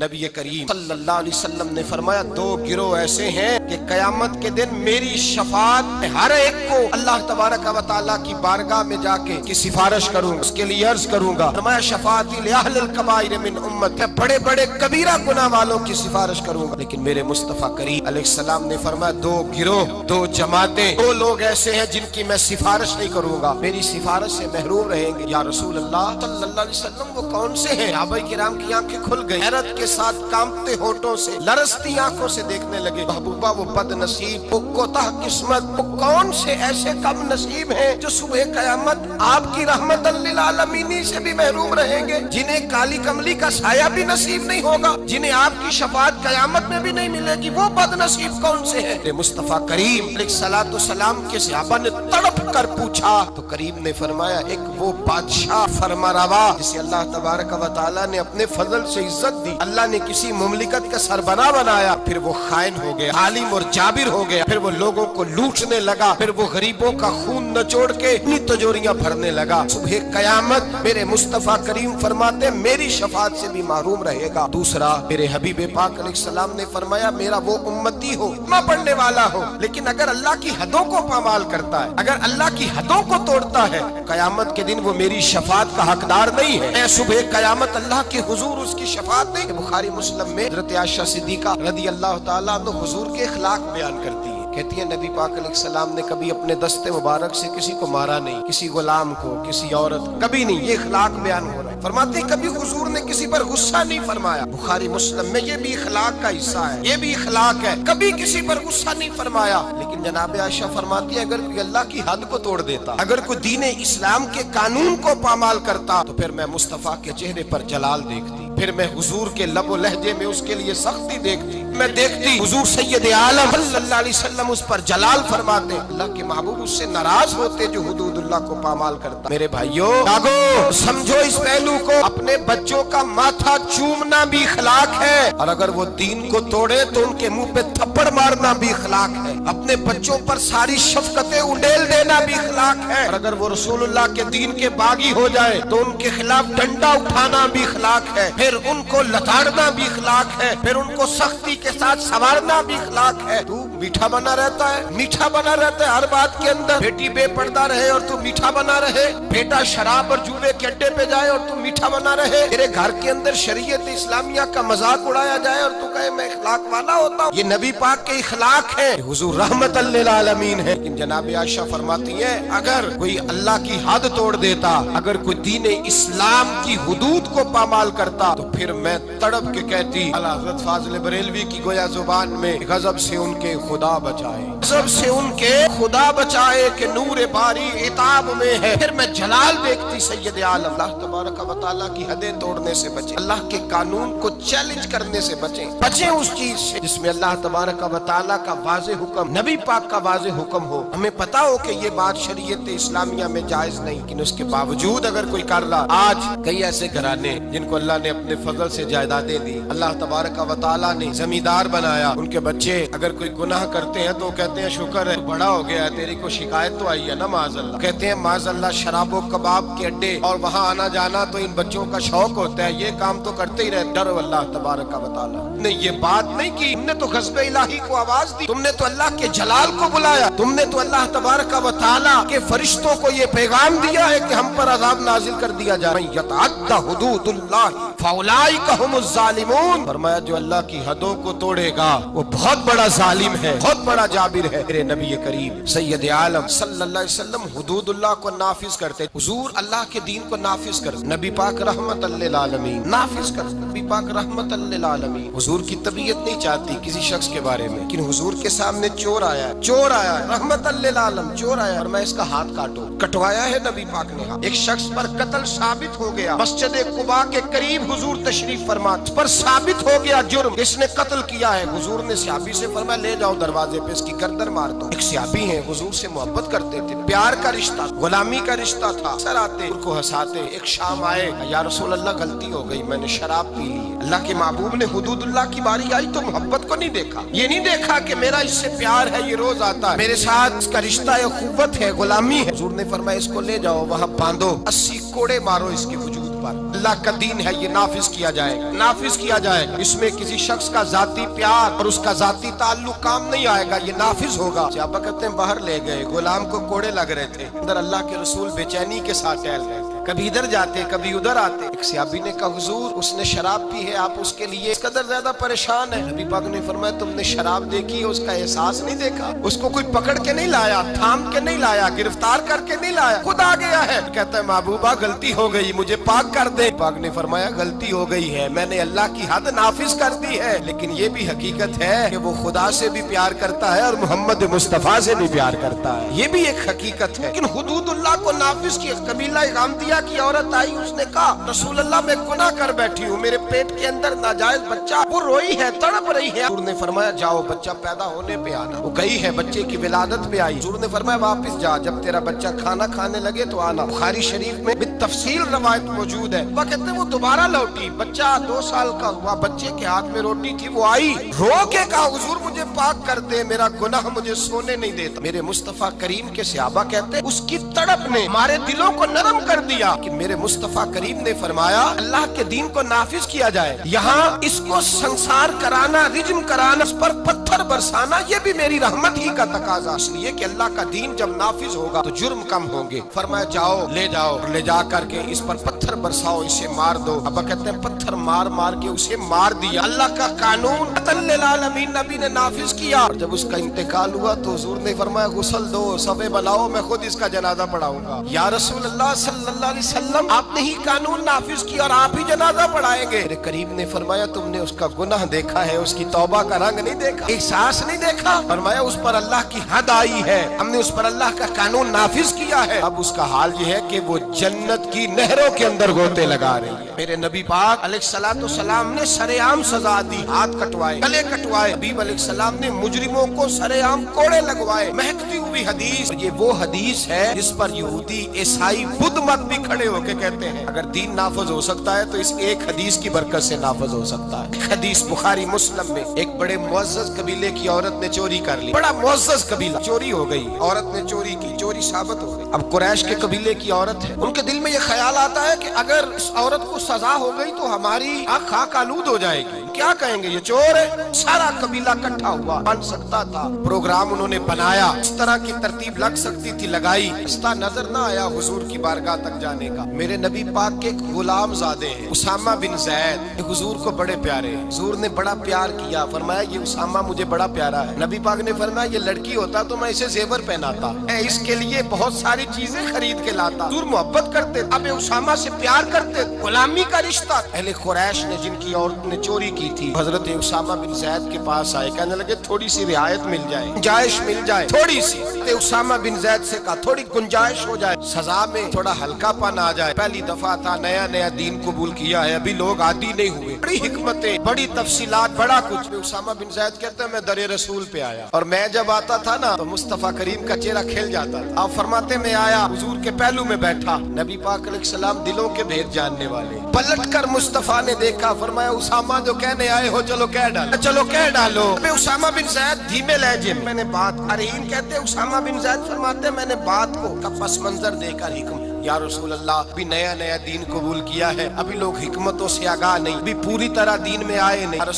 نبی کریم صلی اللہ علیہ وسلم نے فرمایا دو گروہ ایسے ہیں کہ قیامت کے دن میری شفاعت میں ہر ایک کو اللہ تبارک و تعالیٰ کی بارگاہ میں جا کے کی سفارش کروں گا، اس کے لیے عرض کروں گا۔ فرمایا شفاعتی لأہل الکبائر من امت، میں بڑے بڑے کبیرہ گناہ والوں کی سفارش کروں گا، لیکن میرے مصطفیٰ کریم علیہ السلام نے فرمایا دو گروہ، دو جماعتیں، دو لوگ ایسے ہیں جن کی میں سفارش نہیں کروں گا، میری سفارش سے محروم رہیں گے۔ یا رسول اللہ صلی اللہ علیہ وسلم وہ کون سے ہیں؟ صحابہ کرام کی آنکھیں کھل گئی، حیرت کے ساتھ کانپتے ہونٹوں سے لرزتی آنکھوں سے دیکھنے لگے۔ محبوبہ وہ بد نصیب، وہ کوتاہ قسمت، وہ کون سے ایسے کم نصیب ہیں جو صبح قیامت آپ کی رحمت للعالمین سے بھی محروم رہیں گے، جنہیں کالی کملی کا سایہ بھی نصیب نہیں ہوگا، جنہیں آپ کی شفاعت قیامت میں بھی نہیں ملے گی، وہ بد نصیب کون سے ہیں؟ مصطفیٰ کریم علیہ الصلوۃ والسلام کے صحابہ نے تڑپ کر پوچھا تو کریم نے فرمایا ایک وہ بادشاہ فرماروا جسے اللہ تبارک و تعالیٰ نے اپنے فضل سے عزت دی، اللہ نے کسی مملکت کا سربراہ بنایا، پھر وہ خائن ہو گیا، عالم اور جابر ہو گیا، پھر وہ لوگوں کو لوٹنے لگا، پھر وہ غریبوں کا خون نچوڑ کے اپنی تجوریاں بھرنے لگا۔ صبح قیامت میرے مصطفیٰ کریم فرماتے میری شفاعت سے بھی محروم رہے گا۔ دوسرا میرے حبیب پاک علیہ السلام نے فرمایا میرا وہ امتی ہو، کلمہ پڑھنے والا ہو، لیکن اگر اللہ کی حدوں کو پامال کرتا ہے، اگر اللہ کی حدوں کو توڑتا ہے، قیامت کے دن وہ میری شفاعت کا حقدار نہیں ہے، میں صبح قیامت اللہ کے حضور اس کی شفاعت نہیں۔ بخاری مسلم میں حضرت عائشہ صدیقہ رضی اللہ تعالیٰ عنہ حضور کے اخلاق بیان کرتی ہے، کہتی ہے نبی پاک علیہ السلام نے کبھی اپنے دست مبارک سے کسی کو مارا نہیں، کسی غلام کو، کسی عورت، کبھی نہیں، یہ اخلاق بیان ہو رہا ہے۔ فرماتے ہیں کبھی حضور نے کسی پر غصہ نہیں فرمایا، بخاری مسلم میں یہ بھی اخلاق کا حصہ ہے، یہ بھی اخلاق ہے، کبھی کسی پر غصہ نہیں فرمایا۔ لیکن جناب عائشہ فرماتی ہے اگر کوئی اللہ کی حد کو توڑ دیتا، اگر کوئی دین اسلام کے قانون کو پامال کرتا تو پھر میں مصطفیٰ کے چہرے پر جلال دیکھتی، پھر میں حضور کے لب و لہجے میں اس کے لیے سختی دیکھتی، میں دیکھتی حضور سید عالم صلی اللہ علیہ وسلم اس پر جلال فرماتے، اللہ کے محبوب اس سے ناراض ہوتے جو حدود اللہ کو پامال کرتا۔ میرے بھائیوں جاگو، سمجھو اس پہلو کو، اپنے بچوں کا ماتھا چومنا بھی اخلاق ہے، اور اگر وہ دین کو توڑے تو ان کے منہ پہ تھپڑ مارنا بھی اخلاق ہے، اپنے بچوں پر ساری شفقتیں انڈیل دینا بھی اخلاق ہے، اور اگر وہ رسول اللہ کے دین کے باغی ہو جائے تو ان کے خلاف ڈنڈا اٹھانا بھی اخلاق ہے، پھر ان کو لتاڑنا بھی اخلاق ہے، پھر ان کو سختی کے ساتھ سنوارنا بھی اخلاق ہے۔ تو میٹھا بنا رہتا ہے، میٹھا بنا رہتا ہے ہر بات کے اندر، بیٹی بے پردہ رہے اور تو میٹھا بنا رہے، بیٹا شراب اور جوے کے اڈے پہ جائے اور تو میٹھا بنا رہے، تیرے گھر کے اندر شریعت اسلامیہ کا مذاق اڑایا جائے اور تو کہے میں اخلاق والا ہوتا ہوں، یہ نبی پاک کے اخلاق ہے، حضور رحمت للعالمین ہے۔ لیکن جناب عائشہ فرماتی ہیں اگر کوئی اللہ کی حد توڑ دیتا، اگر کوئی دین اسلام کی حدود کو پامال کرتا تو پھر میں تڑپ کے کہتی اللہ حضرت فاضل بریلوی کی گویا زبان میں غضب سے ان کے خدا بچائے، غضب سے ان کے خدا بچائے کہ نور باری عتاب میں ہے، پھر میں جلال دیکھتی سید عالم۔ اللہ تبارک و تعالیٰ کی حدیں توڑنے سے بچیں، اللہ کے قانون کو چیلنج کرنے سے بچیں، بچیں اس چیز سے جس میں اللہ تبارک و تعالیٰ کا واضح حکم، نبی پاک کا واضح حکم ہو، ہمیں پتا ہو کہ یہ بات شریعت اسلامیہ میں جائز نہیں، لیکن اس کے باوجود اگر کوئی کر رہا۔ آج کئی ایسے گھرانے جن کو اللہ نے اپنے فضل سے جائیدادیں دی، اللہ تبارک و تعالیٰ نے زمیندار بنایا، ان کے بچے اگر کوئی گناہ کرتے ہیں تو کہتے ہیں شکر ہے بڑا ہو گیا ہے، تیری کو شکایت تو آئی ہے نا معاذ اللہ، کہتے ہیں معاذ اللہ شراب و کباب کے اڈے اور وہاں آنا جانا تو ان بچوں کا شوق ہوتا ہے، یہ کام تو کرتے ہی رہتے۔ ڈرو اللہ تبارک و تعالیٰ نے یہ بات نہیں کی، تم نے تو غضب الہی کو آواز دی، تم نے تو اللہ کے جلال کو بلایا، تم نے تو اللہ تبارک و تعالیٰ کے فرشتوں کو یہ پیغام دیا ہے کہ ہم پر عذاب نازل کر دیا جائے، من یتعدی حدود اللہ فاولئک هم الظالمون، فرمایا جو اللہ کی حدوں کو توڑے گا وہ بہت بڑا ظالم ہے، بہت بڑا جابر ہے۔ میرے نبی کریم سید عالم صلی اللہ علیہ وسلم حدود اللہ کو نافذ کرتے، حضور اللہ کے دین کو نافذ کرتے، نبی پاک رحمت للعالمین نافذ کرتے، نبی پاک رحمت للعالمین۔ حضور کی طبیعت نہیں چاہتی کسی شخص کے بارے میں، لیکن حضور کے سامنے چور آیا ہے، چور آیا ہے، رحمت للعالم چور آیا اور میں اس کا ہاتھ کاٹوں، کٹوایا ہے نبی پاک نے ہاتھ۔ ایک شخص پر قتل ثابت ہو گیا، مسجد قباء کے قریب حضور تشریف فرما، اس پر ثابت ہو گیا جرم، اس نے قتل کیا ہے، حضور نے صحابی سے فرمایا لے جاؤ دروازے پہ اس کی گردن مار دو۔ ایک صحابی ہیں حضور سے محبت کرتے تھے، پیار کا رشتہ، غلامی کا رشتہ تھا، سر آتے ان کو ہنساتے۔ ایک شام آئے یا رسول اللہ غلطی ہو گئی، میں نے شراب پی لی ہے۔ اللہ کے محبوب نے حدود اللہ کی باری آئی تو محبت کو نہیں دیکھا، یہ نہیں دیکھا کہ میرا اس سے پیار ہے، یہ روز آتا ہے میرے ساتھ، اس کا رشتہ ہے، قوت ہے، غلامی ہے۔ حضور نے فرمایا اس کو لے جاؤ وہاں باندھو، 80 کوڑے مارو اس کے وجود پر اللہ کا دین ہے یہ نافذ کیا جائے گا، نافذ کیا جائے گا۔ اس میں کسی شخص کا ذاتی پیار اور اس کا ذاتی تعلق کام نہیں آئے گا، یہ نافذ ہوگا۔ صحابہ کہتے ہیں باہر لے گئے، غلام کو کوڑے لگ رہے تھے، اندر اللہ کے رسول بے چینی کے ساتھ ٹہل رہے تھے، کبھی ادھر جاتے کبھی ادھر آتے۔ ایک صحابی نے کہا حضور اس نے شراب پی ہے، آپ اس کے لیے اس قدر زیادہ پریشان ہے؟ نبی پاک نے فرمایا تم نے شراب دیکھی ہے، اس کا احساس نہیں دیکھا؟ اس کو کوئی پکڑ کے نہیں لایا، تھام کے نہیں لایا، گرفتار کر کے نہیں لایا، خود آ گیا ہے۔ کہتا ہے محبوبہ غلطی ہو گئی، مجھے پاک کر دے۔ پاک نے فرمایا غلطی ہو گئی ہے، میں نے اللہ کی حد نافذ کر دی ہے، لیکن یہ بھی حقیقت ہے کہ وہ خدا سے بھی پیار کرتا ہے اور محمد مصطفیٰ سے بھی پیار کرتا ہے، یہ بھی ایک حقیقت ہے۔ لیکن حدود اللہ کو نافذ کیا۔ قبیلہ غامدیہ کی عورت آئی، اس نے کہا رسول اللہ میں گناہ کر بیٹھی ہوں، میرے پیٹ کے اندر ناجائز بچہ، وہ روئی ہے، تڑپ رہی ہے۔ حضور نے فرمایا جاؤ بچہ پیدا ہونے پہ آنا۔ وہ گئی ہے، بچے کی ولادت پہ آئی۔ حضور نے فرمایا واپس جا، جب تیرا بچہ کھانا کھانے لگے تو آنا۔ بخاری شریف میں بالتفصیل روایت موجود ہے۔ وہ کہتے ہیں وہ دوبارہ لوٹی، بچہ 2 سال کا ہوا، بچے کے ہاتھ میں روٹی تھی، وہ آئی رو کے کہا حضور مجھے پاک کر دے، میرا گناہ مجھے سونے نہیں دیتا۔ میرے مصطفیٰ کریم کے صحابہ کہتے ہیں اس کی تڑپ نے ہمارے دلوں کو نرم کر دیا کہ میرے مصطفیٰ کریم نے فرمایا اللہ کے دین کو نافذ کیا جائے، یہاں اس کو سنسار کرانا، رجم کرانا، اس پر پتھر برسانا، یہ بھی میری رحمت ہی کا تقاضا، اس لیے کہ اللہ کا دین جب نافذ ہوگا تو جرم کم ہوں گے۔ فرمایا جاؤ لے جاؤ، لے جا کر کے اس پر پتھر برساؤ، اسے مار دو۔ ابا کہتے ہیں پتھر مار مار کے اسے مار دیا۔ اللہ کا قانون عطل للعالمین نبی نے نافذ کیا، اور جب اس کا انتقال ہوا تو حضور نے فرمایا غسل دو، صفے بلاؤ، میں خود اس کا جنازہ پڑھاؤں گا۔ یا رسول اللہ صلی اللہ علیہ وسلم آپ نے ہی قانون نافذ کیا اور آپ ہی جنازہ پڑھائیں گے؟ میرے کریم نے فرمایا تم نے اس کا گناہ دیکھا ہے، اس کی توبہ کا رنگ نہیں دیکھا، احساس نہیں دیکھا؟ فرمایا اس پر اللہ کی حد آئی ہے، ہم نے اس پر اللہ کا قانون نافذ کیا ہے، اب اس کا حال یہ ہے کہ وہ جنت کی نہروں کے اندر گوتے لگا رہی ہے۔ میرے نبی پاک علیہ الصلوۃ والسلام نے سرعام سزا دی، ہاتھ کٹوائے، گلے کٹوائے، حبیب علیہ السلام نے مجرموں کو سرعام کوڑے لگوائے۔ مہکتی ہوئی حدیث، یہ وہ حدیث ہے جس پر یہودی عیسائی بدھ مت بھی کھڑے ہو کے کہتے ہیں اگر دین نافذ ہو سکتا ہے تو اس ایک حدیث کی برکت سے نافذ ہو سکتا ہے۔ حدیث بخاری مسلم میں، ایک بڑے معزز قبیلے کی عورت نے چوری کر لی، بڑا معزز قبیلہ، چوری ہو گئی، عورت نے چوری کی، چوری ثابت ہو گئی۔ اب قریش کے قبیلے کی عورت ہے، ان کے دل میں یہ خیال آتا ہے کہ اگر اس عورت کو سزا ہو گئی تو ہماری آنکھ خاک آلود ہو جائے گی، کیا کہیں گے یہ چور ہے۔ سارا قبیلہ اکٹھا ہوا، بن سکتا تھا، پروگرام انہوں نے بنایا، اس طرح کی ترتیب لگ سکتی تھی، لگائی، رستہ نظر نہ آیا حضور کی بارگاہ تک جانے کا۔ میرے نبی پاک کے ایک غلام زادے ہیں اسامہ بن زید، حضور کو بڑے پیارے ہیں، حضور نے بڑا پیار کیا، فرمایا یہ اسامہ مجھے بڑا پیارا ہے۔ نبی پاک نے فرمایا یہ لڑکی ہوتا تو میں اسے زیور پہناتا، میں اس کے لیے بہت ساری چیزیں خرید کے لاتا۔ حضور محبت کرتے، اب اسامہ سے پیار کرتے، غلامی کا رشتہ۔ اہل قریش نے جن کی عورت نے چوری کی تھی حضرت اسامہ بن زید کے پاس آئے، کہنے لگے تھوڑی سی رعایت مل جائے، گنجائش مل جائے، تھوڑی سی۔ اسامہ بن زید سے کہا تھوڑی گنجائش ہو جائے، سزا میں تھوڑا ہلکا پن آ جائے، پہلی دفعہ تھا، نیا نیا دین قبول کیا ہے، ابھی لوگ عادی نہیں ہوئے، بڑی حکمتیں، بڑی تفصیلات، بڑا کچھ۔ اسامہ بن زید کہتے ہیں میں در رسول پہ آیا، اور میں جب آتا تھا نا تو مصطفیٰ کریم کا چہرہ کھل جاتا تھا۔ آپ فرماتے میں آیا، حضور کے پہلو میں بیٹھا، نبی پاک علیہ السلام دلوں کے بھید جاننے والے، پلٹ کر مصطفیٰ نے دیکھا، فرمایا اسامہ جو کہنے آئے ہو چلو کہہ ڈالو، چلو کہہ ڈالو۔ اسامہ بن زید دھیمے لہجے میں نے بات، ارہین کہتے ہیں اسامہ بن زید فرماتے میں نے بات کو کا پس منظر دے کر حکم، یا رسول اللہ ابھی نیا نیا دین قبول کیا ہے، ابھی لوگ حکمتوں سے آگاہ نہیں، ابھی پوری طرح دین میں آئے نہیں۔ یا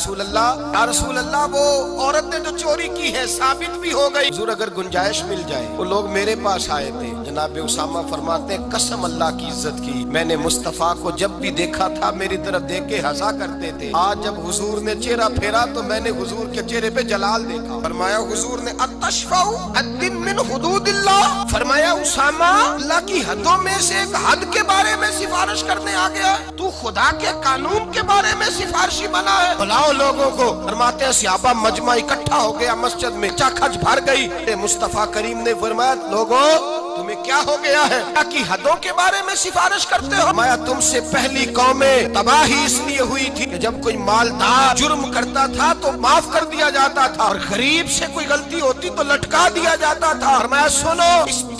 رسول اللہ وہ عورت نے جو چوری کی ہے ثابت بھی ہو گئی، حضور اگر گنجائش مل جائے، وہ لوگ میرے پاس آئے تھے۔ جناب اسامہ فرماتے ہیں قسم اللہ کی عزت کی، میں نے مصطفیٰ کو جب بھی دیکھا تھا میری طرف دیکھ کے ہنسا کرتے تھے، آج جب حضور نے چہرہ پھیرا تو میں نے حضور کے چہرے پہ جلال دیکھا۔ فرمایا حضور نے اتشفع الدین من حدود اللہ، فرمایا اسامہ اللہ کی حدوں میں سے ایک حد کے بارے میں سفارش کرنے آ گیا ہے، تو خدا کے قانون کے بارے میں سفارشی بنا ہے، بلاؤ لوگوں کو۔ فرماتے ہیں صحابہ مجمع اکٹھا ہو گیا مسجد میں، چاکھچ بھر گئی۔ مصطفیٰ کریم نے فرمایا لوگوں تمہیں کیا ہو گیا ہے، اللہ کی حدوں کے بارے میں سفارش کرتے ہو؟ فرمایا تم سے پہلی قومیں تباہی اس لیے ہوئی تھی کہ جب کوئی مالدار جرم کرتا تھا تو معاف کر دیا جاتا تھا، اور غریب سے کوئی غلطی ہوتی تو لٹکا دیا جاتا تھا۔ فرمایا سنو، اس